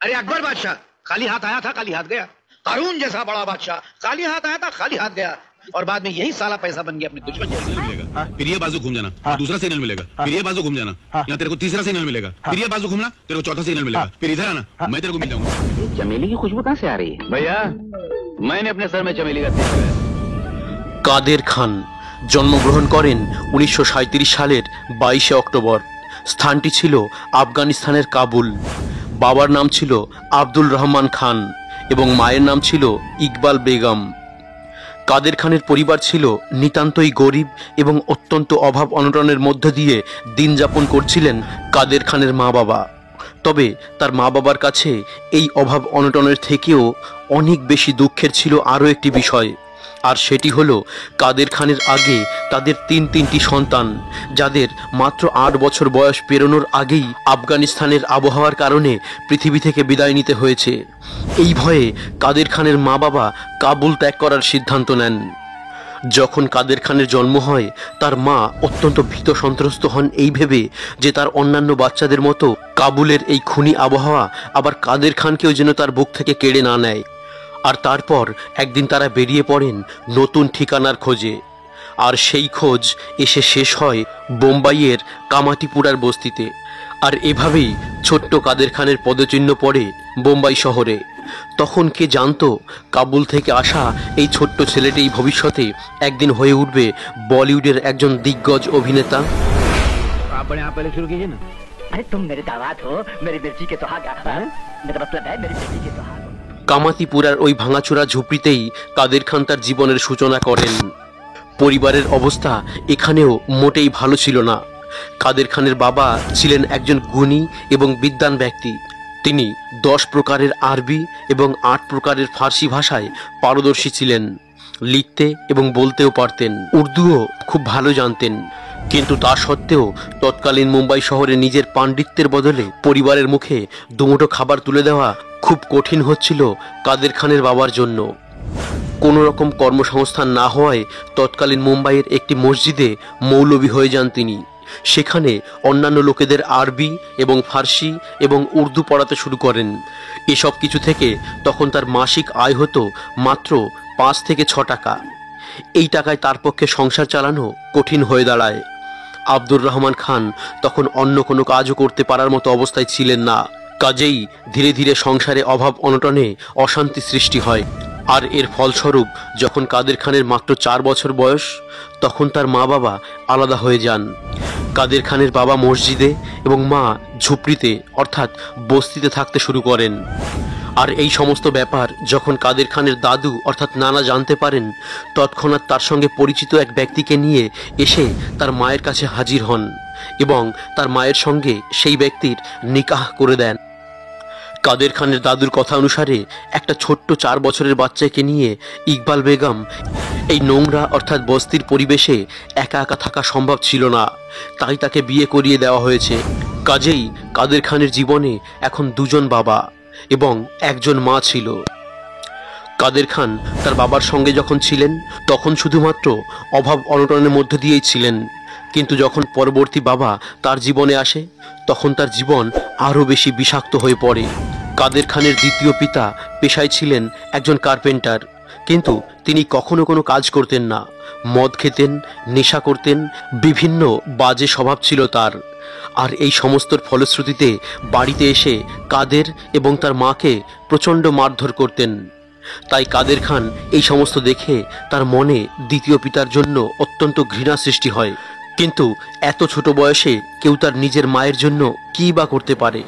अरे अकबर बादशाह खाली हाथ आया था, खाली हाथ गया। कारून जैसा बड़ा बादशाह खाली हाथ आया था, खाली हाथ गया, और बाद में यही साला पैसा बन गया अपने दुश्मन जैसा। मिलेगा, फिर ये बाजू घूम जाना, दूसरा सिग्नल मिलेगा, फिर ये बाजू घूम जाना, यहाँ तेरे को तीसरा सिग्नल मिलेगा, फिर ये बाजू घूमना, तेरे को चौथा सिग्नल मिलेगा, फिर इधर आना, मैं तेरे को मिल जाऊंगा। चमेली की खुशबू कहाँ से आ रही है भैया? मैंने अपने सर में चमेली का तेल लगाया। কাদের খান জন্মগ্রহণ করেন 1937 সালের 22 অক্টোবর। স্থানটি ছিল আফগানিস্তানের কাবুল। বাবার নাম ছিল আব্দুল রহমান খান এবং মায়ের নাম ছিল ইকবাল বেগম। কাদের খানের পরিবার ছিল নিতান্তই গরিব এবং অত্যন্ত অভাব অনটনের মধ্য দিয়ে দিন যাপন করছিলেন কাদের খানের মা বাবা। তবে তার মা বাবার কাছে এই অভাব অনটনের থেকেও অনেক বেশি দুঃখের ছিল আরও একটি বিষয়, আর সেটি হলো কাদের খানের আগে তাদের তিনটি সন্তান, যাদের মাত্র 8 বছর বয়স পেরোনোর আগেই আফগানিস্তানের আবহাওয়ার কারণে পৃথিবী থেকে বিদায় নিতে হয়েছে। এই ভয়ে কাদের খানের মা বাবা কাবুল ত্যাগ করার সিদ্ধান্ত নেন। যখন কাদের খানের জন্ম হয়, তার মা অত্যন্ত ভীত সন্ত্রস্ত হন এই ভেবে যে তার অন্যান্য বাচ্চাদের মতো কাবুলের এই খুনি আবহাওয়া আবার কাদের খানকেও যেন তার বুক থেকে কেড়ে না নেয়। আর তারপর একদিন তারা বেরিয়ে পড়েন নতুন ঠিকানার খোঁজে, আর সেই খোঁজ এসে শেষ হয় বোম্বাইয়ের কামাটিপুরার বস্তিতে। আর এভাবেই ছোট্ট কাদের খানের পদচিহ্ন পড়ে বোম্বাই শহরে। তখন কে জানতো কাবুল থেকে আসা এই ছোট্ট ছেলেটি ভবিষ্যতে একদিন হয়ে উঠবে বলিউডের একজন দিগ্গজ অভিনেতা। आप बड़े आप पहले शुरू कीजिए ना। अरे तुम मेरे दामाद हो, मेरी मिर्ची के सुहागा। मेरा मतलब है मेरी बेटी के सुहागा। কামাতিপুরার ওই ভাঙাচোরা ঝুপড়িতেই কাদের খান তার জীবনের সূচনা করেন। পরিবারের অবস্থা এখানেও মোটেই ভালো ছিল না। কাদের খানের বাবা ছিলেন একজন গুণী এবং বিদ্বান ব্যক্তি। তিনি 10 প্রকারের আরবি এবং 8 প্রকারের ফার্সি ভাষায় পারদর্শী ছিলেন। লিখতে এবং বলতেও পারতেন, উর্দুও খুব ভালো জানতেন। কিন্তু তা সত্ত্বেও তৎকালীন মুম্বাই শহরে নিজের পাণ্ডিত্যের বদলে পরিবারের মুখে দুমুঠো খাবার তুলে দেওয়া খুব কঠিন হচ্ছিল কাদের খানের বাবার জন্য। কোনো রকম কর্মসংস্থান না হওয়ায় তৎকালীন মুম্বাইয়ের একটি মসজিদে মৌলবি হয়ে যান তিনি। সেখানে অন্যান্য লোকেদের আরবি এবং ফার্সি এবং উর্দু পড়াতে শুরু করেন। এসব কিছু থেকে তখন তার মাসিক আয় হতো মাত্র 5 থেকে 6 টাকা। এই টাকায় তার পক্ষে সংসার চালানো কঠিন হয়ে দাঁড়ায়। আব্দুর রহমান খান তখন অন্য কোনো কাজও করতে পারার মতো অবস্থায় ছিলেন না। কাজেই ধীরে ধীরে সংসারে অভাব অনটনে অশান্তি সৃষ্টি হয়। আর এর ফলস্বরূপ যখন কাদের খানের মাত্র 4 বছর বয়স, তখন তার মা বাবা আলাদা হয়ে যান। কাদের খানের বাবা মসজিদে এবং মা ঝুপড়িতে অর্থাৎ বস্তিতে থাকতে শুরু করেন। আর এই সমস্ত ব্যাপার যখন কাদের খানের দাদু অর্থাৎ নানা জানতে পারেন, তৎক্ষণাৎ তার সঙ্গে পরিচিত এক ব্যক্তিকে নিয়ে এসে তার মায়ের কাছে হাজির হন এবং তার মায়ের সঙ্গে সেই ব্যক্তির নিকাহ করে দেন। কাদের খানের দাদুর কথা অনুসারে একটা ছোট্ট 4 বছরের বাচ্চাকে নিয়ে ইকবাল বেগম এই নোংরা অর্থাৎ বস্তির পরিবেশে একা একা থাকা সম্ভব ছিল না, তাই তাকে বিয়ে করিয়ে দেওয়া হয়েছে। কাজেই কাদের খানের জীবনে এখন 2 জন বাবা এবং 1 জন মা ছিল। কাদের খান তার বাবার সঙ্গে যখন ছিলেন তখন শুধুমাত্র অভাব অনটনের মধ্য দিয়েই ছিলেন, কিন্তু যখন পরবর্তী বাবা তার জীবনে আসে তখন তার জীবন আরও বেশি বিষাক্ত হয়ে পড়ে। কাদের খানের দ্বিতীয় পিতা পেশায় ছিলেন একজন কার্পেন্টার, কিন্তু তিনি কখনো কোনো কাজ করতেন না, মদ খেতেন, নেশা করতেন, বিভিন্ন বাজে স্বভাব ছিল তার। আর এই সমস্তর ফলশ্রুতিতে বাড়িতে এসে কাদের এবং তার মাকে প্রচণ্ড মারধর করতেন। তাই কাদের খান এই সমস্ত দেখে তার মনে দ্বিতীয় পিতার জন্য অত্যন্ত ঘৃণা সৃষ্টি হয়। কিন্তু এত ছোট বয়সে কেউ তার নিজের মায়ের জন্য কী বা করতে পারে।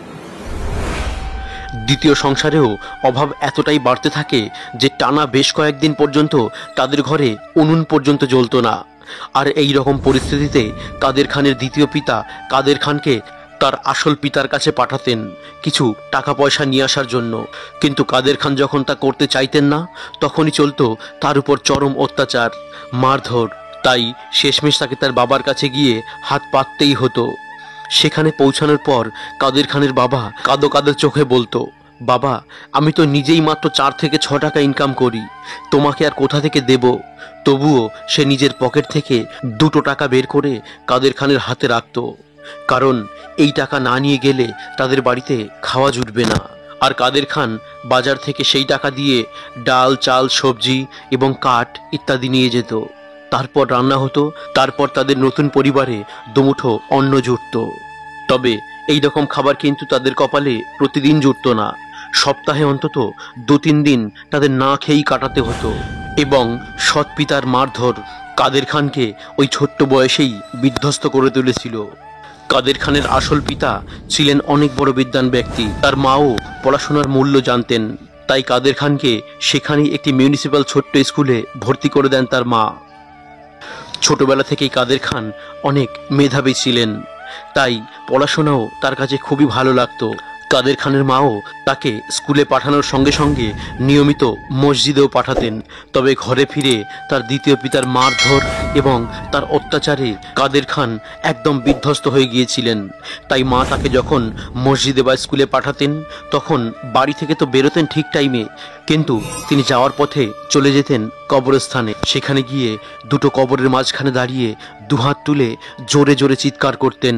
দ্বিতীয় সংসারেও অভাব এতটাই বাড়তে থাকে যে টানা বেশ কয়েকদিন পর্যন্ত তাদের ঘরে উনুন পর্যন্ত জ্বলত না। আর এই রকম পরিস্থিতিতে কাদের খানের দ্বিতীয় পিতা কাদের খানকে তার আসল পিতার কাছে পাঠাতেন কিছু টাকা পয়সা নিয়ে আসার জন্য। কিন্তু কাদের খান যখন তা করতে চাইতেন না, তখনই চলতো তার উপর চরম অত্যাচার, মারধর। তাই শেষমেশ তাকে তার বাবার কাছে গিয়ে হাত পাততেই হতো। সেখানে পৌঁছানোর পর কাদের খানের বাবা কাঁদো কাঁদো চোখে বলতো, বাবা আমি তো নিজেই মাত্র 4 থেকে 6 টাকা ইনকাম করি, তোমাকে আর কোথা থেকে দেব। তবুও সে নিজের পকেট থেকে 2 টাকা বের করে কাদের খানের হাতে রাখত, কারণ এই টাকা না নিয়ে গেলে তাদের বাড়িতে খাওয়া জুটবে না। আর কাদের খান বাজার থেকে সেই টাকা দিয়ে ডাল, চাল, সবজি এবং কাঠ ইত্যাদি নিয়ে যেত। তারপর রান্না হতো, তারপর তাদের নতুন পরিবারে দুমুঠো অন্ন জুটত। তবে এই রকম খাবার কিন্তু তাদের কপালে প্রতিদিন জুটত না। সপ্তাহে অন্তত 2-3 দিন তাদের না খেয়েই কাটাতে হতো। এবং সৎ পিতার মারধর কাদের খানকে ওই ছোট্ট বয়সেই বিধ্বস্ত করে তুলেছিল। কাদের খানের আসল পিতা ছিলেন অনেক বড় বিদ্বান ব্যক্তি। তার মাও পড়াশোনার মূল্য জানতেন, তাই কাদের খানকে সেখানেই একটি মিউনিসিপ্যাল ছোট্ট স্কুলে ভর্তি করে দেন তার মা। ছোটবেলা থেকেই কাদের খান অনেক মেধাবী ছিলেন, তাই পড়াশোনাও তার কাছে খুবই ভালো লাগতো। কাদের খানের মাও তাকে স্কুলে পাঠানোর সঙ্গে সঙ্গে নিয়মিত মসজিদেও পাঠাতেন। তবে ঘরে ফিরে তার দ্বিতীয় পিতার মারধর এবং তার অত্যাচারে কাদের খান একদম বিধ্বস্ত হয়ে গিয়েছিলেন। তাই মা তাকে যখন মসজিদে বা স্কুলে পাঠাতেন তখন বাড়ি থেকে তো বেরোতেন ঠিক টাইমে, কিন্তু তিনি যাওয়ার পথে চলে যেতেন কবরস্থানে। সেখানে গিয়ে দুটো কবরের মাঝখানে দাঁড়িয়ে দুহাত তুলে জোরে জোরে চিৎকার করতেন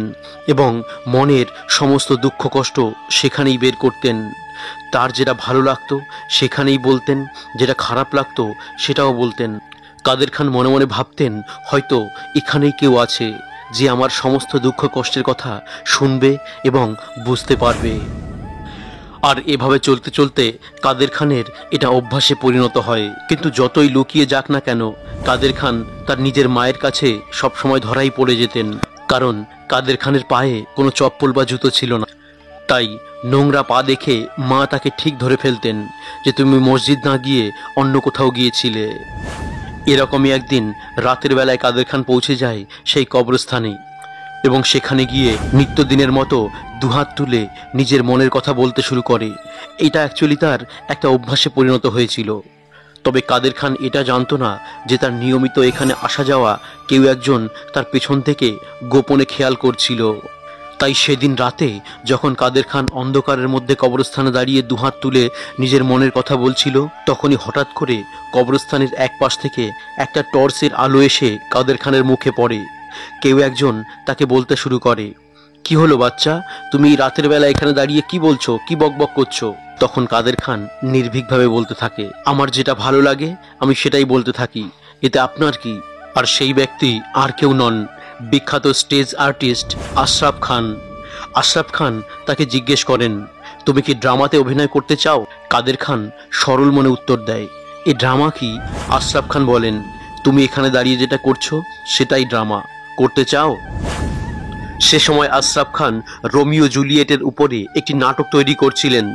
এবং মনের সমস্ত দুঃখ কষ্ট সেখানেই বের করতেন। তার যেটা ভালো লাগতো সেখানেই বলতেন, যেটা খারাপ লাগতো সেটাও বলতেন। কাদের খান মনে মনে ভাবতেন, হয়তো এখানেই কেউ আছে যে আমার সমস্ত দুঃখ কষ্টের কথা শুনবে এবং বুঝতে পারবে। আর এভাবে চলতে চলতে কাদের খানের এটা অভ্যাসে পরিণত হয়। কিন্তু যতই লুকিয়ে যাক না কেন, কাদের খান তার নিজের মায়ের কাছে সবসময় ধরাই পড়ে যেতেন। কারণ কাদের খানের পায়ে কোনো চপ্পল বা জুতো ছিল না। তাই নোংরা পা দেখে মা তাকে ঠিক ধরে ফেলতেন যে তুমি মসজিদ না গিয়ে অন্য কোথাও গিয়েছিলে। এরকমই একদিন রাতের বেলায় কাদের খান পৌঁছে যায় সেই কবরস্থানে এবং সেখানে গিয়ে নিত্যদিনের মতো দুহাত তুলে নিজের মনের কথা বলতে শুরু করে। এটা অ্যাকচুয়ালি তার একটা অভ্যাসে পরিণত হয়েছিল। তবে কাদের খান এটা জানতো না যে তার নিয়মিত এখানে আসা যাওয়া কেউ একজন তার পেছন থেকে গোপনে খেয়াল করছিল। তাই সেদিন রাতে যখন কাদের খান অন্ধকারের মধ্যে কবরস্থানে দাঁড়িয়ে দুহাত তুলে নিজের মনের কথা বলছিল, তখনই হঠাৎ করে কবরস্থানের এক পাশ থেকে একটা টর্চের আলো এসে কাদের খানের মুখে পড়ে। কেউ একজন তাকে বলতে শুরু করে, কি হলো বাচ্চা, তুমি রাতের বেলা এখানে দাঁড়িয়ে কি বলছো, কি বকবক করছো? তখন কাদের খান নির্ভীকভাবে বলতে থাকে, আমার যেটা ভালো লাগে আমি সেটাই বলতে থাকি, এতে আপনার কি? আর সেই ব্যক্তি আর কেউ নন, বিখ্যাত স্টেজ আর্টিস্ট আশরাফ খান। আশরাফ খান তাকে জিজ্ঞেস করেন, তুমি কি ড্রামাতে অভিনয় করতে চাও? কাদের খান সরল মনে উত্তর দেয়, এই ড্রামা কি? আশরাফ খান বলেন, তুমি এখানে দাঁড়িয়ে যেটা করছো সেটাই ড্রামা, করতে চাও? সে সময় আশরাফ খান রোমিও জুলিয়েটের উপরে একটি নাটক তৈরি করছিলেন,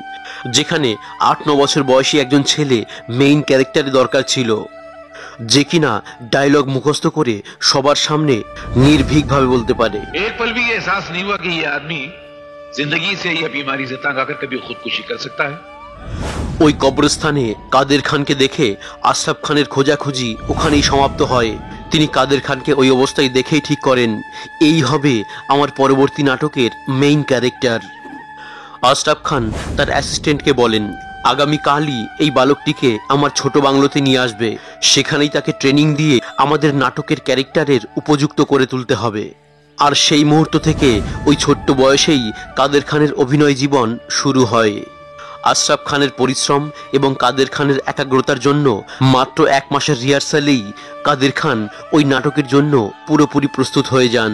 যেখানে 8-9 বছর বয়সী একজন ছেলে মেইন ক্যারেক্টারের দরকার ছিল, যে কিনা ডায়লগ মুখস্থ করে সবার সামনে নির্ভীকভাবে বলতে পারে। एक पल भी ये एहसास नहीं हुआ कि ये आदमी जिंदगी से या बीमारी से तंग आकर कभी खुदकुशी कर सकता है। ওই কবরস্থানে কাদের খানকে দেখে আশরাফ খানের খোঁজাখুঁজি ওখানেই সমাপ্ত হয়। তিনি কাদের খানকে ওই অবস্থায় দেখেই ঠিক করেন, এই হবে আমার পরবর্তী নাটকের মেইন ক্যারেক্টার। আশরাফ খান তার অ্যাসিস্ট্যান্টকে বলেন, আগামীকালই এই বালকটিকে আমার ছোট বাংলোতে নিয়ে আসবে, সেখানেই তাকে ট্রেনিং দিয়ে আমাদের নাটকের ক্যারেক্টারের উপযুক্ত করে তুলতে হবে। আর সেই মুহূর্ত থেকে ওই ছোট্ট বয়সেই কাদের খানের অভিনয় জীবন শুরু হয়। আশরাফ খানের পরিশ্রম এবং কাদের খানের একাগ্রতার জন্য মাত্র 1 মাসের রিহার্সালেই কাদের খান ওই নাটকের জন্য পুরোপুরি প্রস্তুত হয়ে যান।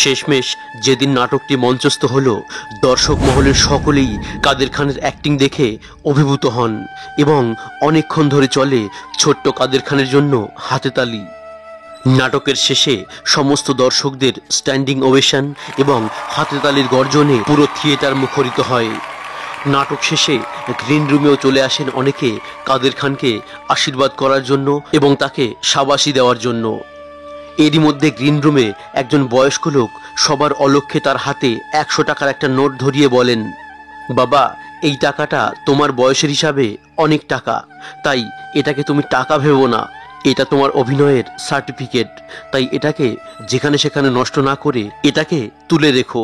শেষমেশ যেদিন নাটকটি মঞ্চস্থ হলো, দর্শক মহলের সকলেই কাদের খানের অ্যাক্টিং দেখে অভিভূত হন এবং অনেকক্ষণ ধরে চলে ছোট্ট কাদের খানের জন্য হাতে তালি। নাটকের শেষে সমস্ত দর্শকদের স্ট্যান্ডিং ওভেশন এবং হাতে তালির গর্জনে পুরো থিয়েটার মুখরিত হয়। নাটক শেষে গ্রিন রুমেও চলে আসেন অনেকে কাদের খানকে আশীর্বাদ করার জন্য এবং তাকে শাবাশি দেওয়ার জন্য। এরই মধ্যে গ্রিন রুমে একজন বয়স্ক লোক সবার অলক্ষ্যে তার হাতে 100 টাকার একটা নোট ধরিয়ে বলেন, বাবা, এই টাকাটা তোমার বয়সের হিসাবে অনেক টাকা, তাই এটাকে তুমি টাকা ভেবো না, এটা তোমার অভিনয়ের সার্টিফিকেট, তাই এটাকে যেখানে সেখানে নষ্ট না করে এটাকে তুলে রেখো,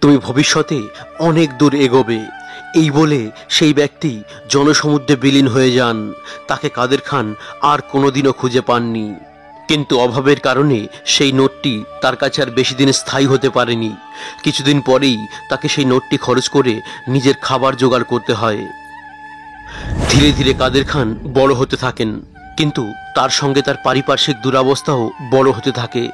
তুমি ভবিষ্যতে অনেক দূর এগোবে। এই বলে সেই ব্যক্তি জনসমুদ্রে বিলীন হয়ে যান। তাকে কাদের খান আর কোনোদিনও খুঁজে পাননি। কিন্তু অভাবের কারণে সেই নোটটি তার কাছে আর বেশি দিন স্থায়ী হতে পারেনি। কিছুদিন পরেই তাকে সেই নোটটি খরচ করে নিজের খাবার জোগাড় করতে হয়। ধীরে ধীরে কাদের খান বড় হতে থাকেন, কিন্তু তার সঙ্গে তার পারিপার্শ্বিক দুরবস্থাও বড় হতে থাকে।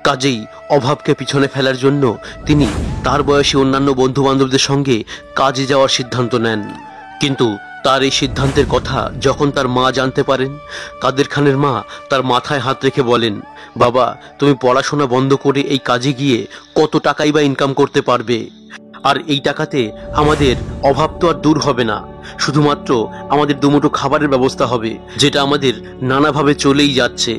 কাজেই অভাবকে পিছনে ফেলার জন্য তিনি তার বয়সী অন্যান্য বন্ধু বান্ধবদের সঙ্গে কাজে যাওয়ার সিদ্ধান্ত নেন। কিন্তু তার এই সিদ্ধান্তের কথা যখন তার মা জানতে পারেন, কাদের খানের মা তার মাথায় হাত রেখে বলেন, বাবা, তুমি পড়াশোনা বন্ধ করে এই কাজে গিয়ে কত টাকাই বা ইনকাম করতে পারবে? আর এই টাকাতে আমাদের অভাব তো আর দূর হবে না, শুধুমাত্র আমাদের দুমুঠো খাবারের ব্যবস্থা হবে, যেটা আমাদের নানাভাবে চলেই যাচ্ছে।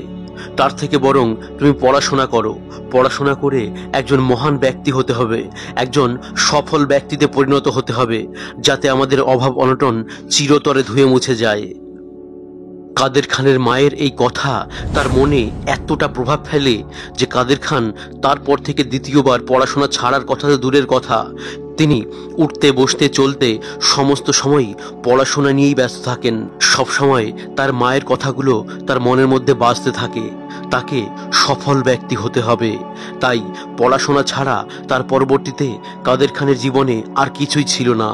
তার থেকে বরং তুমি পড়াশোনা করো, পড়াশোনা করে একজন মহান ব্যক্তি হতে হবে, একজন সফল ব্যক্তিতে পরিণত হতে হবে, যাতে আমাদের অভাব অনটন চিরতরে ধুয়ে মুছে যায়। কাদের খানের মায়ের এই কথা তার মনে এতটা প্রভাব ফেলে যে কাদের খান তারপর থেকে দ্বিতীয়বার পড়াশোনা ছাড়ার কথা তো দূরের কথা, তিনি উঠতে বসতে চলতে সমস্ত সময়ই পড়াশোনা নিয়েই ব্যস্ত থাকেন। সবসময় তার মায়ের কথাগুলো তার মনের মধ্যে বাজতে থাকে, তাকে সফল ব্যক্তি হতে হবে। তাই পড়াশোনা ছাড়া তার পরবর্তীতে কাদের খানের জীবনে আর কিছুই ছিল না।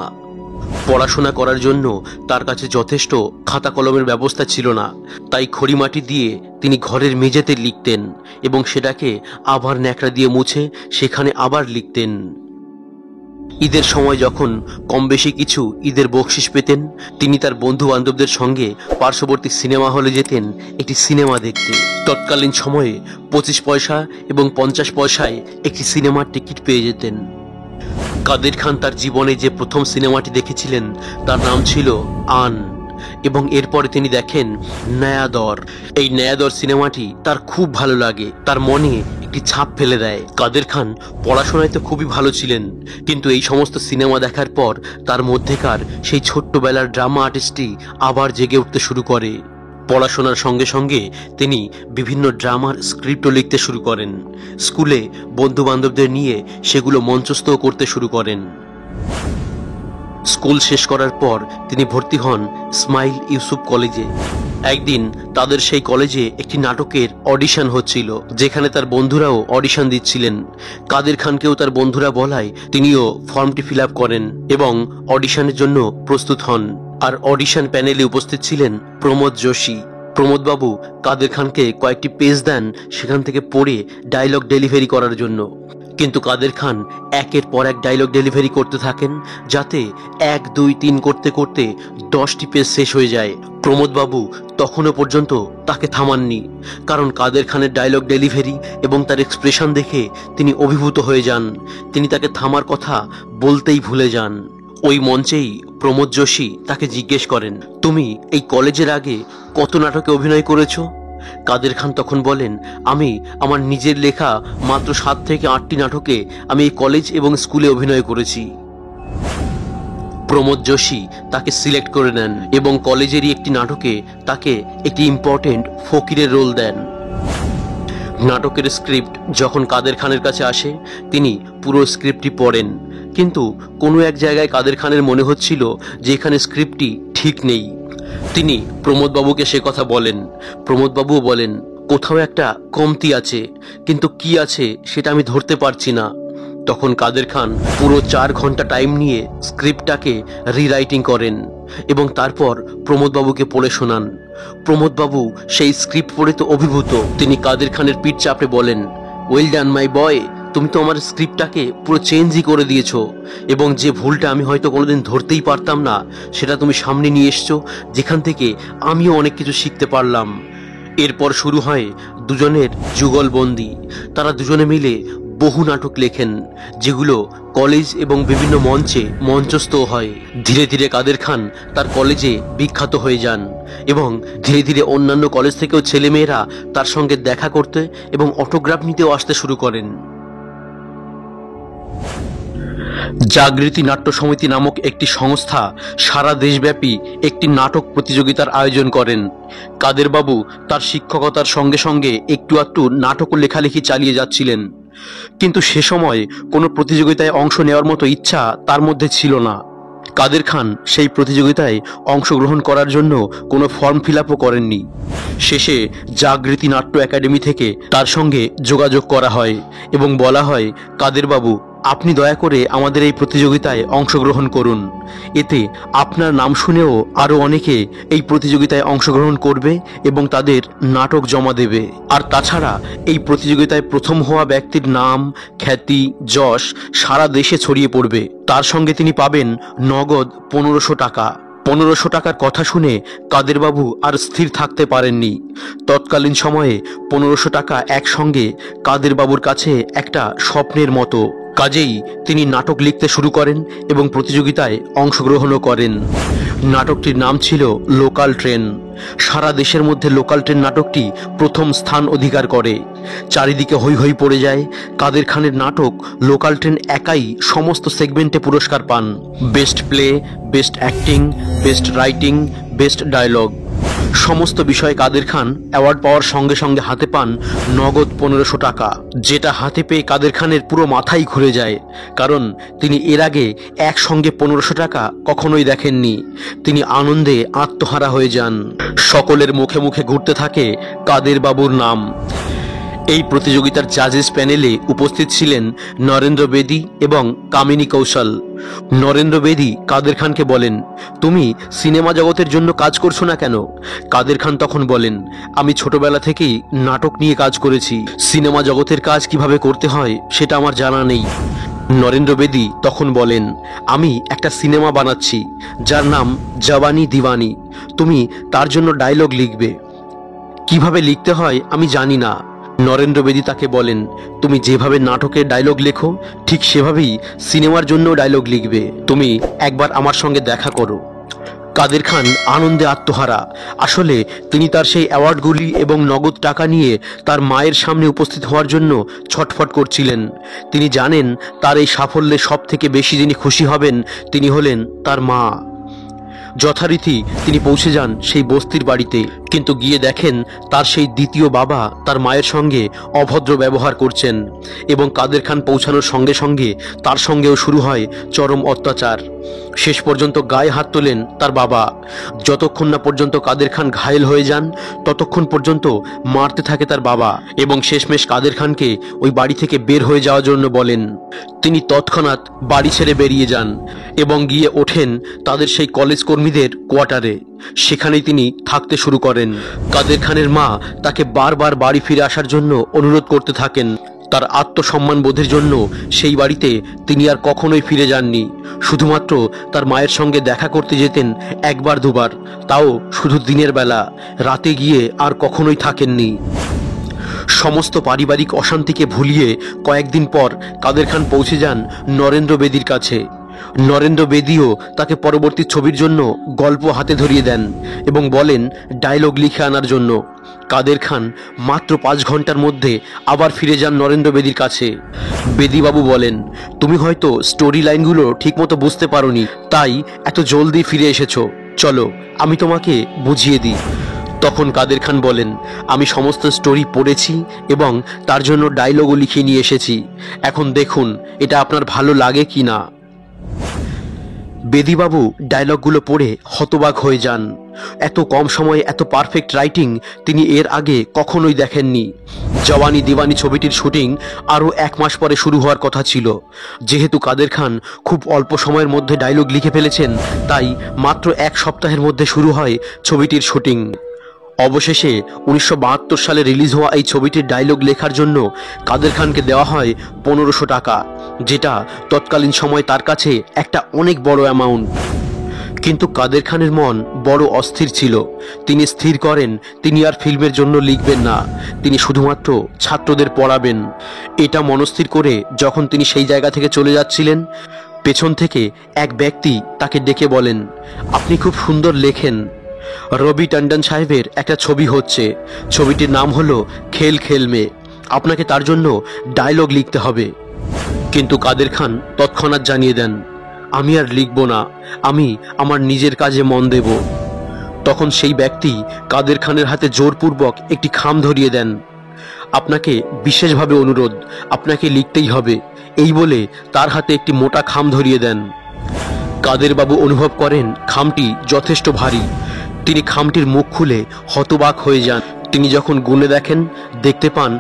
পড়াশোনা করার জন্য তার কাছে যথেষ্ট খাতা কলমের ব্যবস্থা ছিল না, তাই খড়িমাটি দিয়ে তিনি ঘরের মেঝেতে লিখতেন এবং সেটাকে আবার ন্যাকড়া দিয়ে মুছে সেখানে আবার লিখতেন। ঈদের সময় যখন কম বেশি কিছু ঈদের বকশিস পেতেন, তিনি তার বন্ধু বান্ধবদের সঙ্গে পার্শ্ববর্তী সিনেমা হলে যেতেন একটি সিনেমা দেখতে। তৎকালীন সময়ে 25 পয়সা এবং 50 পয়সায় একটি সিনেমার টিকিট পেয়ে যেতেন। কাদের খান তার জীবনে যে প্রথম সিনেমাটি দেখেছিলেন তার নাম ছিল আন, এবং এরপরে তিনি দেখেন নয়া দর। এই নয়া দর সিনেমাটি তার খুব ভালো লাগে, তার মনে একটি ছাপ ফেলে দেয়। কাদের খান পড়াশোনায় তো খুবই ভালো ছিলেন, কিন্তু এই সমস্ত সিনেমা দেখার পর তার মধ্যেকার সেই ছোট্টবেলার ড্রামা আর্টিস্টটি আবার জেগে উঠতে শুরু করে। পড়াশোনার সঙ্গে সঙ্গে তিনি বিভিন্ন ড্রামার স্ক্রিপ্টও লিখতে শুরু করেন। স্কুলে বন্ধু বান্ধবদের নিয়ে সেগুলো মঞ্চস্থও করতে শুরু করেন। স্কুল শেষ করার পর তিনি ভর্তি হন ইসমাইল ইউসুফ কলেজে। একদিন তাদের সেই কলেজে একটি নাটকের অডিশন হচ্ছিল, যেখানে তার বন্ধুরাও অডিশন দিচ্ছিলেন। কাদের খানকেও তার বন্ধুরা বলায় তিনিও ফর্মটি ফিল আপ করেন এবং অডিশনের জন্য প্রস্তুত হন। আর অডিশন প্যানেলে উপস্থিত ছিলেন প্রমোদ যোশী। প্রমোদ বাবু কাদের খানকে কয়েকটি পেজ দেন সেখান থেকে পড়ে ডায়লগ ডেলিভারি করার জন্য, কিন্তু কাদের খান একের পর এক ডায়লগ ডেলিভারি করতে থাকেন, যাতে 1, 2, 3 করতে করতে 10টি পেজ শেষ হয়ে যায়। প্রমোদ বাবু তখনও পর্যন্ত তাকে থামাননি, কারণ কাদের খানের ডায়লগ ডেলিভারি এবং তার এক্সপ্রেশন দেখে তিনি অভিভূত হয়ে যান। তিনি তাকে থামার কথা বলতেই ভুলে যান। ওই মঞ্চেই প্রমোদ যোশী তাকে জিজ্ঞেস করেন, তুমি এই কলেজের আগে কত নাটকে অভিনয় করেছো? কাদের খান তখন বলেন, আমি আমার নিজের লেখা মাত্র 7 থেকে 8টি নাটকে আমি এই কলেজ এবং স্কুলে অভিনয় করেছি। প্রমোদ যোশী তাকে সিলেক্ট করে নেন এবং কলেজেরই একটি নাটকে তাকে একটি ইম্পর্টেন্ট ফকিরের রোল দেন। নাটকের স্ক্রিপ্ট যখন কাদের খানের কাছে আসে, তিনি পুরো স্ক্রিপ্টটি পড়েন, কিন্তু কোনো এক জায়গায় কাদের খানের মনে হচ্ছিল যে এখানে স্ক্রিপ্টটি ঠিক নেই। তিনি প্রমোদ বাবুকে সে কথা বলেন। প্রমোদ বাবুও বলেন, কোথাও একটা কমতি আছে, কিন্তু কি আছে সেটা আমি ধরতে পারছি না। তখন কাদের খান পুরো 4 ঘন্টা টাইম নিয়ে স্ক্রিপ্টটাকে রিরাইটিং করেন এবং তারপর প্রমোদ বাবুকে পড়ে শোনান। প্রমোদ বাবু সেই স্ক্রিপ্ট পড়ে তো অভিভূত। তিনি কাদের খানের পিঠ চাপড়ে বলেন, ওয়েল ডান মাই বয়, তুমি তো আমার স্ক্রিপ্টটাকে পুরো চেঞ্জই করে দিয়েছো, এবং যে ভুলটা আমি হয়তো কোনোদিন ধরতেই পারতাম না সেটা তুমি সামনে নিয়ে এসছো, যেখান থেকে আমিও অনেক কিছু শিখতে পারলাম। এরপর শুরু হয় দুজনের যুগলবন্দি। তারা দুজনে মিলে বহু নাটক লেখেন, যেগুলো কলেজ এবং বিভিন্ন মঞ্চে মঞ্চস্থ হয়। ধীরে ধীরে কাদের খান তার কলেজে বিখ্যাত হয়ে যান এবং ধীরে ধীরে অন্যান্য কলেজ থেকেও ছেলেমেয়েরা তার সঙ্গে দেখা করতে এবং অটোগ্রাফ নিতেও আসতে শুরু করেন। জাগৃতি নাট্য সমিতি নামক একটি সংস্থা সারা দেশব্যাপী একটি নাটক প্রতিযোগিতার আয়োজন করেন। কাদের বাবু তার শিক্ষকতার সঙ্গে সঙ্গে একটু একটু নাটক লেখালেখি চালিয়ে যাচ্ছিলেন, কিন্তু সে সময় কোনো প্রতিযোগিতায় অংশ নেওয়ার মতো ইচ্ছা তার মধ্যে ছিল না। কাদের খান সেই প্রতিযোগিতায় অংশগ্রহণ করার জন্য কোনো ফর্ম ফিল আপও করেননি। শেষে জাগৃতি নাট্য একাডেমি থেকে তার সঙ্গে যোগাযোগ করা হয় এবং বলা হয়, কাদের বাবু, আপনি দয়া করে আমাদের এই প্রতিযোগিতায় অংশগ্রহণ করুন। এতে আপনার নাম শুনেও আরও অনেকে এই প্রতিযোগিতায় অংশগ্রহণ করবে এবং তাদের নাটক জমা দেবে। আর তাছাড়া এই প্রতিযোগিতায় প্রথম হওয়া ব্যক্তির নাম, খ্যাতি, যশ সারা দেশে ছড়িয়ে পড়বে। তার সঙ্গে তিনি পাবেন নগদ 1500 টাকা। 1500 টাকার কথা শুনে কাদের বাবু আর স্থির থাকতে পারেননি। তৎকালীন সময়ে 1500 টাকা একসঙ্গে কাদের বাবুর কাছে একটা স্বপ্নের মতো। কাজেই তিনি নাটক লিখতে শুরু করেন এবং প্রতিযোগিতায় অংশগ্রহণও করেন। নাটকটির নাম ছিল লোকাল ট্রেন। সারা দেশের মধ্যে লোকাল ট্রেন নাটকটি প্রথম স্থান অধিকার করে। চারিদিকে হৈ হৈ পড়ে যায়। কাদের খানের নাটক লোকাল ট্রেন একাই সমস্ত সেগমেন্টে পুরস্কার পান। Best play, best acting, best writing, best dialogue সমস্ত বিষয়ে কাদের খান অ্যাওয়ার্ড পাওয়ার সঙ্গে সঙ্গে হাতে পান নগদ 1500 টাকা, যেটা হাতে পেয়ে কাদের খানের পুরো মাথাই ঘুরে যায়। কারণ তিনি এর আগে একসঙ্গে 1500 টাকা কখনোই দেখেননি। তিনি আনন্দে আত্মহারা হয়ে যান। সকলের মুখে মুখে ঘুরতে থাকে কাদের বাবুর নাম। এই প্রতিযোগিতার জাজেস প্যানেলে উপস্থিত ছিলেন নরেন্দ্র বেদি এবং কামিনী কৌশল। নরেন্দ্র বেদি কাদের খানকে বলেন, তুমি সিনেমা জগতের জন্য কাজ করছো না কেন? কাদের খান তখন বলেন, আমি ছোটবেলা থেকেই নাটক নিয়ে কাজ করেছি, সিনেমা জগতের কাজ কিভাবে করতে হয় সেটা আমার জানা নেই। নরেন্দ্র বেদি তখন বলেন, আমি একটা সিনেমা বানাচ্ছি যার নাম জওয়ানি দিওয়ানি, তুমি তার জন্য ডায়লগ লিখবে। কিভাবে লিখতে হয় আমি জানি না। নরেন্দ্র বেদি তাকে বলেন, তুমি যেভাবে নাটকের ডায়লগ লেখো ঠিক সেভাবেই সিনেমার জন্য ডায়লগ লিখবে, তুমি একবার আমার সঙ্গে দেখা করো। কাদের খান আনন্দে আত্মহারা। আসলে তিনি তার সেই অ্যাওয়ার্ডগুলি এবং নগদ টাকা নিয়ে তার মায়ের সামনে উপস্থিত হওয়ার জন্য ছটফট করছিলেন। তিনি জানেন তার এই সাফল্যে সব থেকে বেশি যিনি খুশি হবেন তিনি হলেন তার মা। যথারীতি তিনি পৌঁছে যান সেই বস্তির বাড়িতে, কিন্তু গিয়ে দেখেন তার সেই দ্বিতীয় বাবা তার মায়ের সঙ্গে অভদ্র ব্যবহার করছেন এবং কাদের খান পৌঁছানোর সঙ্গে সঙ্গে তার সঙ্গেও শুরু হয় চরম অত্যাচার। শেষ পর্যন্ত গায়ে হাত তোলেন তার বাবা। যতক্ষণ না পর্যন্ত কাদের খান ঘায়েল হয়ে যান ততক্ষণ পর্যন্ত মারতে থাকে তার বাবা এবং শেষমেশ কাদের খানকে ওই বাড়ি থেকে বের হয়ে যাওয়ার জন্য বলেন। তিনি তৎক্ষণাৎ বাড়ি ছেড়ে বেরিয়ে যান এবং গিয়ে ওঠেন তাদের সেই কলেজ কর্মীদের কোয়ার্টারে। সেখানেই তিনি থাকতে শুরু করেন। কাদের খানের মা তাকে বারবার বাড়ি ফিরে আসার জন্য অনুরোধ করতে থাকেন। তার আত্মসম্মান বোধের জন্য সেই বাড়িতে তিনি আর কখনোই ফিরে যাননি। শুধুমাত্র তার মায়ের সঙ্গে দেখা করতে যেতেন একবার দুবার, তাও শুধু দিনের বেলা। রাতে গিয়ে আর কখনোই থাকেননি। সমস্ত পারিবারিক অশান্তিকে ভুলিয়ে কয়েকদিন পর কাদের খান পৌঁছে যান নরেন্দ্র বেদির কাছে। নরেন্দ্র বেদিও তাকে পরবর্তী ছবির জন্য গল্প হাতে ধরিয়ে দেন এবং বলেন ডায়লগ লিখে আনার জন্য। কাদের খান মাত্র 5 ঘন্টার মধ্যে আবার ফিরে যান নরেন্দ্র বেদির কাছে। বেদিবাবু বলেন, তুমি হয়তো স্টোরি লাইনগুলো ঠিকমতো বুঝতে পারোনি, তাই এত জলদি ফিরে এসেছো, চলো আমি তোমাকে বুঝিয়ে দিই। তখন কাদের খান বলেন, আমি সমস্ত স্টোরি পড়েছি এবং তার জন্য ডায়লগও লিখে নিয়ে এসেছি, এখন দেখুন এটা আপনার ভালো লাগে কি না। বেদিবাবু ডায়লগগুলো পড়ে হতবাক হয়ে যান। এত কম সময়ে এত পারফেক্ট রাইটিং তিনি এর আগে কখনোই দেখেননি। জওয়ানি দিওয়ানি ছবিটির শুটিং আরও 1 মাস পরে শুরু হওয়ার কথা ছিল। যেহেতু কাদের খান খুব অল্প সময়ের মধ্যে ডায়লগ লিখে ফেলেছেন, তাই মাত্র 1 সপ্তাহের মধ্যে শুরু হয় ছবিটির শুটিং। অবশেষে 1972 সালে রিলিজ হওয়া এই ছবিটির ডায়লগ লেখার জন্য কাদের খানকে দেওয়া হয় 1500 টাকা, যেটা তৎকালীন সময় তার কাছে একটা অনেক বড় অ্যামাউন্ট। কিন্তু কাদের খানের মন বড় অস্থির ছিল। তিনি স্থির করেন তিনি আর ফিল্মের জন্য লিখবেন না, তিনি শুধুমাত্র ছাত্রদের পড়াবেন। এটা মনস্থির করে যখন তিনি সেই জায়গা থেকে চলে যাচ্ছিলেন, পেছন থেকে এক ব্যক্তি তাকে ডেকে বলেন, আপনি খুব সুন্দর লেখেন। রবি টন্ডন সাহেবের একটা ছবি হচ্ছে, ছবিটির নাম হলো খেল খেল মে, আপনাকে তার জন্য ডায়লগ লিখতে হবে। কিন্তু কাদের খান তৎক্ষণাৎ জানিয়ে দেন, আমি আর লিখব না, আমি আমার নিজের কাজে মন দেব। তখন সেই ব্যক্তি কাদের খানের হাতে জোরপূর্বক একটি খাম ধরিয়ে দেন। আপনাকে বিশেষভাবে অনুরোধ, আপনাকে লিখতেই হবে, এই বলে তার হাতে একটি মোটা খাম ধরিয়ে দেন। কাদের বাবু অনুভব করেন খামটি যথেষ্ট ভারী। তিনি খামটির মুখ খুলে হতবাক হয়ে যান। তিনি যখন গুনে দেখেন, দেখতে পান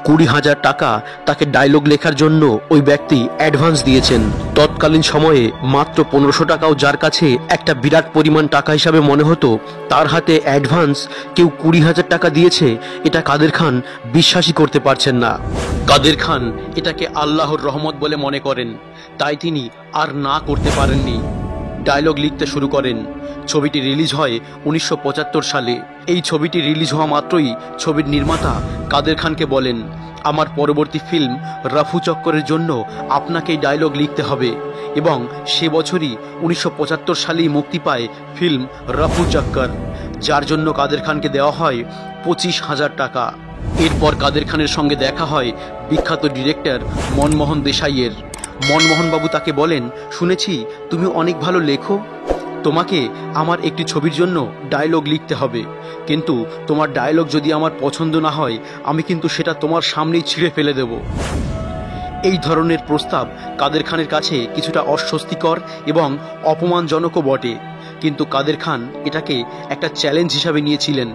20,000 টাকা তাকে ডায়লগ লেখার জন্য ওই ব্যক্তি অ্যাডভান্স দিয়েছেন। তৎকালীন সময়ে মাত্র 1500 টাকাও যার কাছে একটা বিরাট পরিমাণ টাকা হিসাবে মনে হতো, তার হাতে অ্যাডভান্স কেউ 20,000 টাকা দিয়েছে, এটা কাদের খান বিশ্বাসই করতে পারছেন না। কাদের খান এটাকে আল্লাহর রহমত বলে মনে করেন, তাই তিনি আর না করতে পারেননি। ডায়লগ লিখতে শুরু করেন। ছবিটি রিলিজ হয় 1975 সালে। এই ছবিটি রিলিজ হওয়া মাত্রই ছবির নির্মাতা কাদের খানকে বলেন, আমার পরবর্তী ফিল্ম রফু চক্করের জন্য আপনাকেই ডায়লগ লিখতে হবে। এবং সে বছরই 1975 সালেই মুক্তি পায় ফিল্ম রফু চক্কর, যার জন্য কাদের খানকে দেওয়া হয় 25,000 টাকা। এরপর কাদের খানের সঙ্গে দেখা হয় বিখ্যাত ডিরেক্টর মনমোহন দেশাইয়ের। মনমোহন বাবু তাকে বলেন, শুনেছি তুমি অনেক ভালো লেখো, তোমাকে আমার একটি ছবির জন্য ডায়লগ লিখতে হবে, কিন্তু তোমার ডায়লগ যদি আমার পছন্দ না হয় আমি কিন্তু সেটা তোমার সামনেই ছিঁড়ে ফেলে দেব। এই ধরনের প্রস্তাব কাদের খানের কাছে কিছুটা অস্বস্তিকর এবং অপমানজনকও বটে, কিন্তু কাদের খান এটাকে একটা চ্যালেঞ্জ হিসাবে নিয়েছিলেন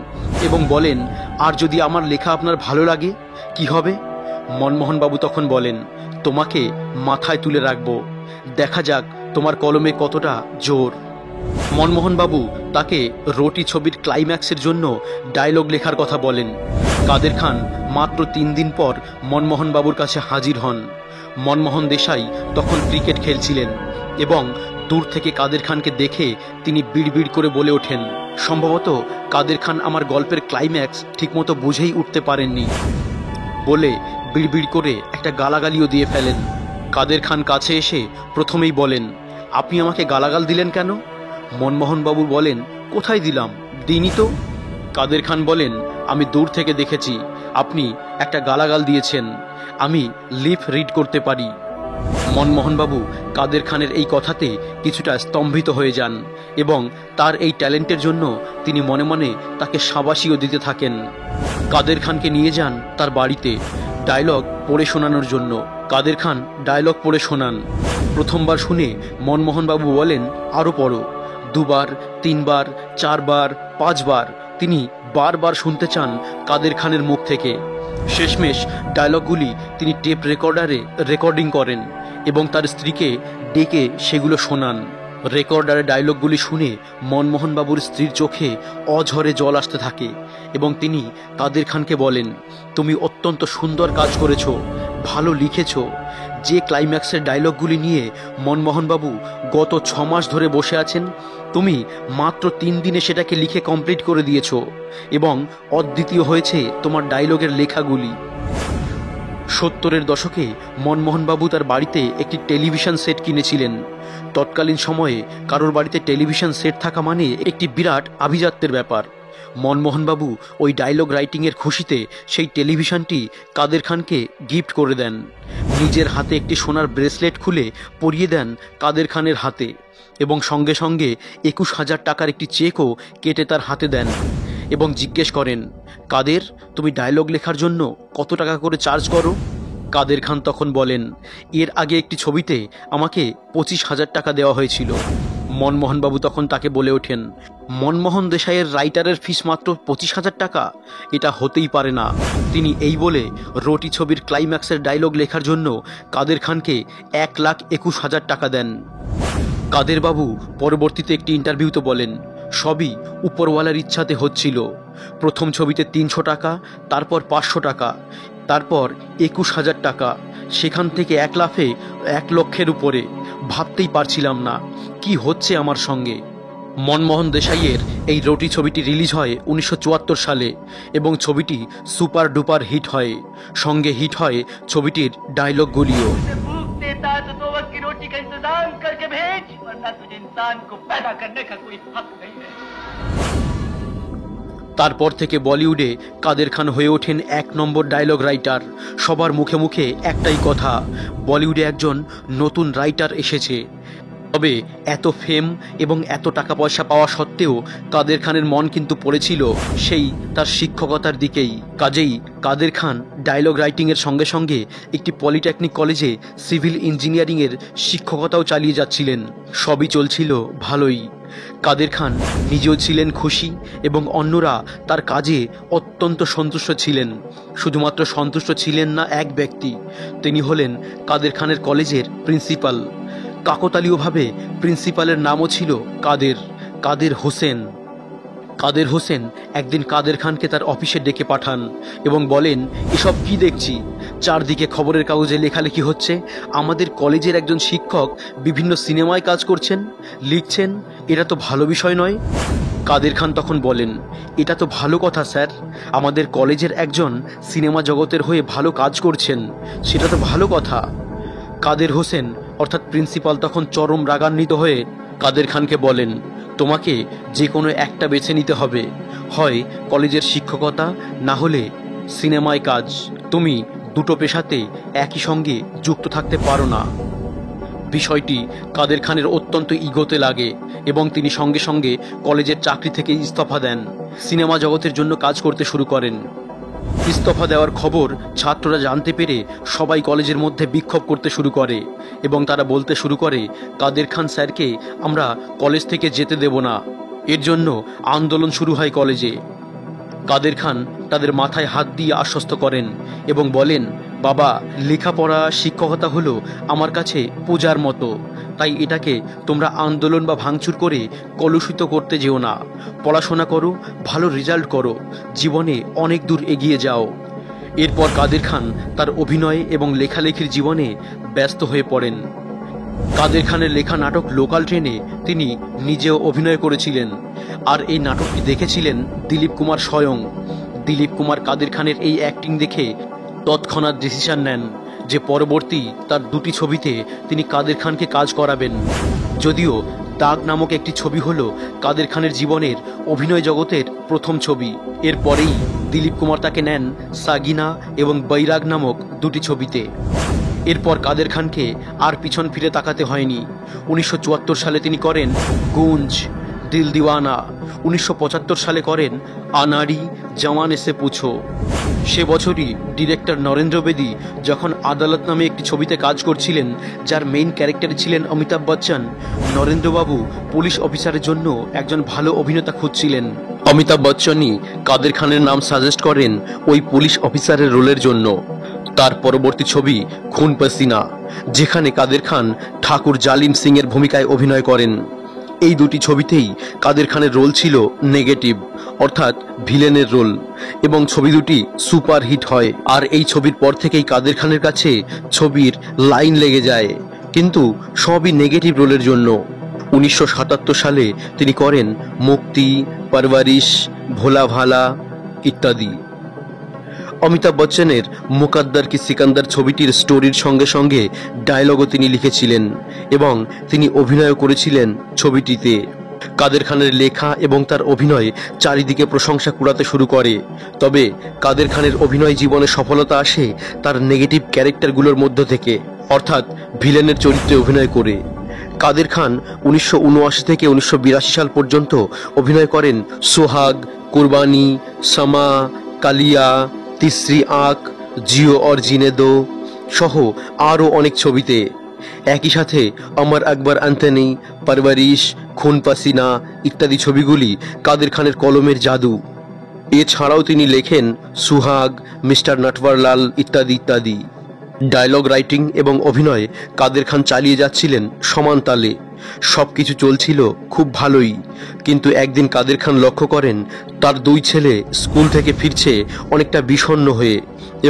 এবং বলেন, আর যদি আমার লেখা আপনার ভালো লাগে কি হবে? মনমোহন বাবু তখন বলেন, তোমাকে মাথায় তুলে রাখবো, দেখা যাক তোমার কলমে কতটা জোর। মনমোহন বাবু তাকে রোটি ছবির ক্লাইম্যাক্সের জন্য ডায়লগ লেখার কথা বলেন। কাদের খান মাত্র 3 দিন পর মনমোহন বাবুর কাছে হাজির হন। মনমোহন দেশাই তখন ক্রিকেট খেলছিলেন এবং দূর থেকে কাদের খানকে দেখে তিনি বিড়বিড় করে বলে ওঠেন, সম্ভবত কাদের খান আমার গল্পের ক্লাইম্যাক্স ঠিকমতো বুঝেই উঠতে পারেননি বলে বিড়বিড় করে একটা গালাগালিও দিয়ে ফেলেন। কাদের খান কাছে এসে প্রথমেই বলেন, আপনি আমাকে গালাগাল দিলেন কেন? মনমোহন বাবু বলেন, কোথায় দিলাম, দিইনি তো। কাদের খান বলেন, আমি দূর থেকে দেখেছি আপনি একটা গালাগাল দিয়েছেন, আমি লিপ রিড করতে পারি। মনমোহন বাবু কাদের খানের এই কথাতে কিছুটা স্তম্ভিত হয়ে যান এবং তার এই ট্যালেন্টের জন্য তিনি মনে মনে তাকে শাবাশিও দিতে থাকেন। কাদের খানকে নিয়ে যান তার বাড়িতে ডায়লগ পড়ে শোনানোর জন্য। কাদের খান ডায়লগ পড়ে শোনান। প্রথমবার শুনে মনমোহন বাবু বলেন, আরও পড়ো। 2 বার, 3 বার, 4 বার, 5 বার তিনি বারবার শুনতে চান কাদের খানের মুখ থেকে। শেষমেশ ডায়লগগুলি তিনি টেপ রেকর্ডারে রেকর্ডিং করেন এবং তার স্ত্রীকে ডেকে সেগুলো শোনান। রেকর্ডারে ডায়লগগুলি শুনে মনমোহন বাবুর স্ত্রীর চোখে অঝরে জল আসতে থাকে এবং তিনি কাদের খানকে বলেন, তুমি অত্যন্ত সুন্দর কাজ করেছো, ভালো লিখেছো। যে ক্লাইম্যাক্সের ডায়লগগুলি নিয়ে মনমোহনবাবু গত 6 মাস ধরে বসে আছেন, তুমি মাত্র 3 দিনে সেটাকে লিখে কমপ্লিট করে দিয়েছো এবং অদ্বিতীয় হয়েছে তোমার ডায়লগের লেখাগুলি। 70-এর দশকে মনমোহনবাবু তার বাড়িতে একটি টেলিভিশন সেট কিনেছিলেন। তৎকালীন সময়ে কারোর বাড়িতে টেলিভিশন সেট থাকা মানে একটি বিরাট আভিজাত্যের ব্যাপার। মনমোহনবাবু ওই ডায়লগ রাইটিংয়ের খুশিতে সেই টেলিভিশনটি কাদের খানকে গিফট করে দেন। নিজের হাতে একটি সোনার ব্রেসলেট খুলে পরিয়ে দেন কাদের খানের হাতে এবং সঙ্গে সঙ্গে 21,000 টাকার একটি চেকও কেটে তার হাতে দেন এবং জিজ্ঞেস করেন, কাদের, তুমি ডায়লগ লেখার জন্য কত টাকা করে চার্জ করো? কাদের খান তখন বলেন, এর আগে একটি ছবিতে আমাকে 25,000 টাকা দেওয়া হয়েছিল। মনমোহনবাবু তখন তাকে বলে ওঠেন, মনমোহন দেশাইয়ের রাইটারের ফিস মাত্র 25,000 টাকা? এটা হতেই পারে না। তিনি এই বলে রোটি ছবির ক্লাইম্যাক্সের ডায়লগ লেখার জন্য কাদের খানকে 1,21,000 টাকা দেন। কাদের বাবু পরবর্তীতে একটি ইন্টারভিউতে বলেন, সবই উপরওয়ালার ইচ্ছাতে হচ্ছিল। প্রথম ছবিতে 300 টাকা, তারপর 500 টাকা, তারপর 21,000 টাকা, সেখান থেকে 1 লাফে 1 লক্ষের উপরে। ভাবতেই পারছিলাম না কি হচ্ছে আমার সঙ্গে। মনমোহন দেশাইয়ের এই রোটি ছবিটি রিলিজ হয় 1974 সালে এবং ছবিটি সুপার ডুপার হিট হয়। সঙ্গে হিট হয় ছবিটির ডায়লগগুলিও। भूख देता है तो 2 वक्त की रोटी का इंतजाम करके भेज, वरना तुझे इंसान को पैदा करने का कोई हक नहीं है। তারপর থেকে বলিউডে কাদের খান হয়ে ওঠেন 1 নম্বর ডায়লগ রাইটার। সবার মুখে মুখে একটাই কথা, বলিউডে একজন নতুন রাইটার এসেছে। তবে এত ফেম এবং এত টাকা পয়সা পাওয়া সত্ত্বেও কাদের খানের মন কিন্তু পড়েছিল সেই তার শিক্ষকতার দিকেই। কাজেই কাদের খান ডায়লগ রাইটিংয়ের সঙ্গে সঙ্গে একটি পলিটেকনিক কলেজে সিভিল ইঞ্জিনিয়ারিংয়ের শিক্ষকতাও চালিয়ে যাচ্ছিলেন। সবই চলছিল ভালোই। কাদের খান নিজেও ছিলেন খুশি এবং অন্যরা তার কাজে অত্যন্ত সন্তুষ্ট ছিলেন। শুধুমাত্র সন্তুষ্ট ছিলেন না এক ব্যক্তি, তিনি হলেন কাদের খানের কলেজের প্রিন্সিপাল। কাকতালীয়ভাবে প্রিন্সিপালের নামও ছিল কাদের হোসেন। কাদের হোসেন একদিন কাদের খানকে তার অফিসে ডেকে পাঠান এবং বলেন, এসব কি দেখছি, চারদিকে খবরের কাগজে লেখালেখি হচ্ছে আমাদের কলেজের একজন শিক্ষক বিভিন্ন সিনেমায় কাজ করছেন, লিখছেন, এটা তো ভালো বিষয় নয়। কাদের খান তখন বলেন, এটা তো ভালো কথা স্যার, আমাদের কলেজের একজন সিনেমা জগতের হয়ে ভালো কাজ করছেন, সেটা তো ভালো কথা। কাদের হোসেন অর্থাৎ প্রিন্সিপাল তখন চরম রাগান্বিত হয়ে কাদের খানকে বলেন, তোমাকে যে কোনো একটা বেছে নিতে হবে, হয় কলেজের শিক্ষকতা না হলে সিনেমায় কাজ। তুমি দুটো পেশাতে একই সঙ্গে যুক্ত থাকতে পারো না। বিষয়টি কাদের খানের অত্যন্ত ইগোতে লাগে এবং তিনি সঙ্গে সঙ্গে কলেজের চাকরি থেকে ইস্তফা দেন, সিনেমা জগতের জন্য কাজ করতে শুরু করেন। ইস্তফা দেওয়ার খবর ছাত্ররা জানতে পেরে সবাই কলেজের মধ্যে বিক্ষোভ করতে শুরু করে এবং তারা বলতে শুরু করে, কাদের খান স্যারকে আমরা কলেজ থেকে যেতে দেব না। এর জন্য আন্দোলন শুরু হয় কলেজে। কাদের খান তাদের মাথায় হাত দিয়ে আশ্বস্ত করেন এবং বলেন, বাবা, লেখাপড়া শিক্ষকতা হলো আমার কাছে পূজার মতো, তাই এটাকে তোমরা আন্দোলন বা ভাঙচুর করে কলুষিত করতে যেও না। পড়াশোনা করো, ভালো রেজাল্ট করো, জীবনে অনেক দূর এগিয়ে যাও। এরপর কাদের খান তার অভিনয় এবং লেখালেখির জীবনে ব্যস্ত হয়ে পড়েন। কাদের খানের লেখা নাটক লোকাল ট্রেনে তিনি নিজেও অভিনয় করেছিলেন, আর এই নাটকটি দেখেছিলেন দিলীপ কুমার স্বয়ং। দিলীপ কুমার কাদের খানের এই অ্যাক্টিং দেখে তৎক্ষণাৎ ডিসিশন নেন যে পরবর্তী তার দুটি ছবিতে তিনি কাদের খানকে কাজ করাবেন। যদিও দাগ নামক একটি ছবি হলো কাদের খানের জীবনের অভিনয় জগতের প্রথম ছবি। এরপরেই দিলীপ কুমার তাকে নেন সাগিনা এবং বৈরাগ নামক দুটি ছবিতে। এরপর কাদের খানকে আর পিছন ফিরে তাকাতে হয়নি। 1974 সালে তিনি করেন গুঞ্জ, দিল দিওয়ানা। 1975 সালে করেন আনাড়ি, জওয়ান এসে পুছো। সে বছরই ডিরেক্টর নরেন্দ্র বেদী যখন আদালত নামে একটি ছবিতে কাজ করছিলেন, যার মেইন ক্যারেক্টারে ছিলেন অমিতাভ বচ্চন, নরেন্দ্রবাবু পুলিশ অফিসারের জন্য একজন ভালো অভিনেতা খুঁজছিলেন। অমিতাভ বচ্চনই কাদের খানের নাম সাজেস্ট করেন ওই পুলিশ অফিসারের রোলের জন্য। তার পরবর্তী ছবি খুন পসিনা, যেখানে কাদের খান ঠাকুর জালিম সিং এর ভূমিকায় অভিনয় করেন। এই দুটি ছবিতেই কাদের খানের রোল ছিল নেগেটিভ, অর্থাৎ ভিলেনের রোল, এবং ছবি দুটি সুপারহিট হয়। আর এই ছবির পর থেকেই কাদের খানের কাছে ছবির লাইন লেগে যায়, কিন্তু সবই নেগেটিভ রোলের জন্য। 1977 সালে তিনি করেন মুক্তি, পরবরিশ, ভোলা ভালা ইত্যাদি। অমিতাভ বচ্চনের মুকদ্দর কি সিকান্দার ছবিটির স্টোরির সঙ্গে সঙ্গে ডায়লগও তিনি লিখেছিলেন এবং তিনি অভিনয় করেছিলেন ছবিটিতে। কাদের খানের লেখা এবং তার অভিনয় চারিদিকে প্রশংসা কুড়াতে শুরু করে। তবে কাদের খানের অভিনয় জীবনে সফলতা আসে তার নেগেটিভ ক্যারেক্টারগুলোর মধ্য থেকে, অর্থাৎ ভিলেনের চরিত্রে অভিনয় করে। কাদের খান 1979 থেকে 1982 সাল পর্যন্ত অভিনয় করেন সোহাগ, কুরবানি, সমা, কালিয়া, তিসরি আঁখ, জিও और जीने दो সহ আরও অনেক ছবিতে। একই সাথে অমর আকবর আন্তনি, পরবরিশ, খুন পসিনা ইত্যাদি ছবিগুলি কাদের খানের কলমের জাদু। এছাড়াও তিনি লেখেন সুহাগ, মিস্টার নটওয়ারলাল ইত্যাদি ইত্যাদি। ডায়লগ রাইটিং এবং অভিনয় কাদের খান চালিয়ে যাচ্ছিলেন সমান তালে। সবকিছু চলছিল খুব ভালোই, কিন্তু একদিন কাদের খান লক্ষ্য করেন তার দুই ছেলে স্কুল থেকে ফিরছে অনেকটা বিষণ্ণ হয়ে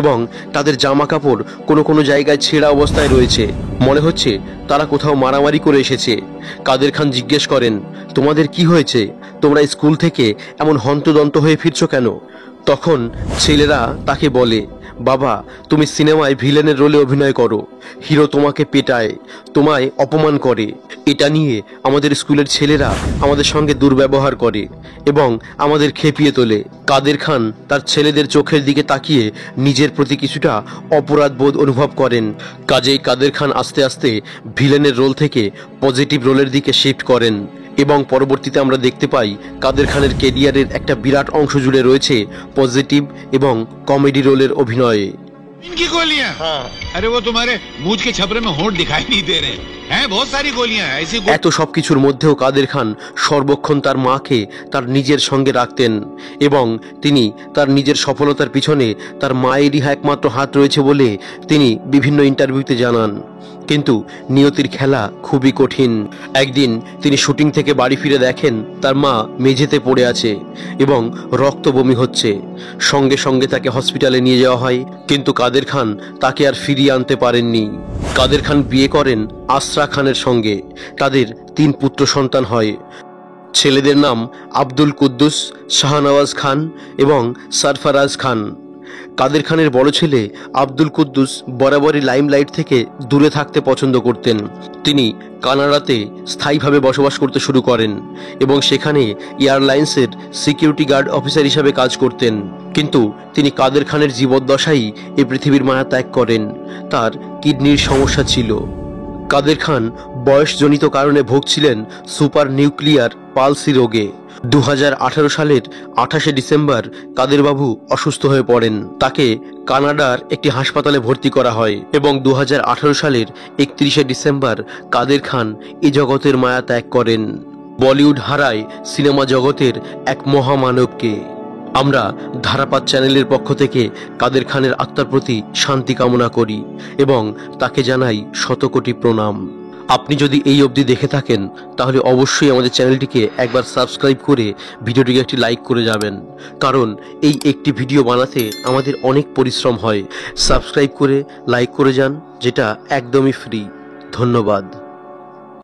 এবং তাদের জামা কাপড় কোনো কোনো জায়গায় ছেঁড়া অবস্থায় রয়েছে। মনে হচ্ছে তারা কোথাও মারামারি করে এসেছে। কাদের খান জিজ্ঞেস করেন, তোমাদের কি হয়েছে? তোমরা স্কুল থেকে এমন হন্তদন্ত হয়ে ফিরছো কেন? তখন ছেলেরা তাকে বলে, বাবা, তুমি সিনেমায় ভিলেনের রোলে অভিনয় করো, হিরো তোমাকে পেটায়, তোমায় অপমান করে, এটা নিয়ে আমাদের স্কুলের ছেলেরা আমাদের সঙ্গে দুর্ব্যবহার করে এবং আমাদের খেপিয়ে তোলে। কাদের খান তার ছেলেদের চোখের দিকে তাকিয়ে নিজের প্রতি কিছুটা অপরাধ বোধ অনুভব করেন। কাজেই কাদের খান আস্তে আস্তে ভিলেনের রোল থেকে পজিটিভ রোলের দিকে শিফট করেন এবং পরবর্তীতে আমরা দেখতে পাই কাদের খানের ক্যারিয়ারের একটা বিরাট অংশ জুড়ে রয়েছে পজিটিভ এবং কমেডি রোলের অভিনয়ে। इनकी गोलियां? अरे वो तुम्हारे मूंछ के छपरे में होंठ दिखाई नहीं दे रहे हैं, बहुत सारी गोलियां हैं ऐसी। এত সবকিছুর মধ্যেও কাদের খান সর্বক্ষণ তার মাকে তার নিজের সঙ্গে রাখতেন এবং তিনি তার নিজের সফলতার পিছনে তার মায়েরই একমাত্র হাত রয়েছে বলে তিনি বিভিন্ন ইন্টারভিউতে জানান। কিন্তু নিয়তির খেলা খুবই কঠিন। একদিন তিনি শুটিং থেকে বাড়ি ফিরে দেখেন তার মা মেঝেতে পড়ে আছে এবং রক্ত বমি হচ্ছে। সঙ্গে সঙ্গে তাকে হসপিটালে নিয়ে যাওয়া হয়, কিন্তু কাদের খান তাকে আর ফিরিয়ে আনতে পারেননি। কাদের খান বিয়ে করেন আসরা খানের সঙ্গে। তাদের 3 পুত্র সন্তান হয়। ছেলেদের নাম আব্দুল কুদ্দুস, শাহনওয়াজ খান এবং সরফরাজ খান। কাদের খানের বড় ছেলে আব্দুল কুদ্দুস বরাবরই লাইমলাইট থেকে দূরে থাকতে পছন্দ করতেন। তিনি কানাডাতে স্থায়ীভাবে বসবাস করতে শুরু করেন এবং সেখানে এয়ারলাইন্সের সিকিউরিটি গার্ড অফিসার হিসাবে কাজ করতেন। কিন্তু তিনি কাদের খানের জীবদ্দশায় এই পৃথিবীর মায়া ত্যাগ করেন। তার কিডনির সমস্যা ছিল। কাদের খান বয়সজনিত কারণে ভুগছিলেন সুপার নিউক্লিয়ার পালসি রোগে। 2018 সালের 28শে ডিসেম্বর কাদের বাবু অসুস্থ হয়ে পড়েন। তাকে কানাডার একটি হাসপাতালে ভর্তি করা হয় এবং 2018 সালের 31শে ডিসেম্বর কাদের খান এই জগতের মায়া ত্যাগ করেন। বলিউড হারায় সিনেমা জগতের এক মহামানবকে। আমরা ধারাপাত চ্যানেলের পক্ষ থেকে কাদের খানের আত্মার প্রতি শান্তি কামনা করি এবং তাকে জানাই শতকোটি প্রণাম। আপনি যদি এই অবধি দেখে থাকেন তাহলে অবশ্যই আমাদের চ্যানেলটিকে একবার সাবস্ক্রাইব করে ভিডিওটিকে একটি লাইক করে যাবেন, কারণ এই একটি ভিডিও বানাতে আমাদের অনেক পরিশ্রম হয়। সাবস্ক্রাইব করে লাইক করে যান, যেটা একদমই ফ্রি। ধন্যবাদ।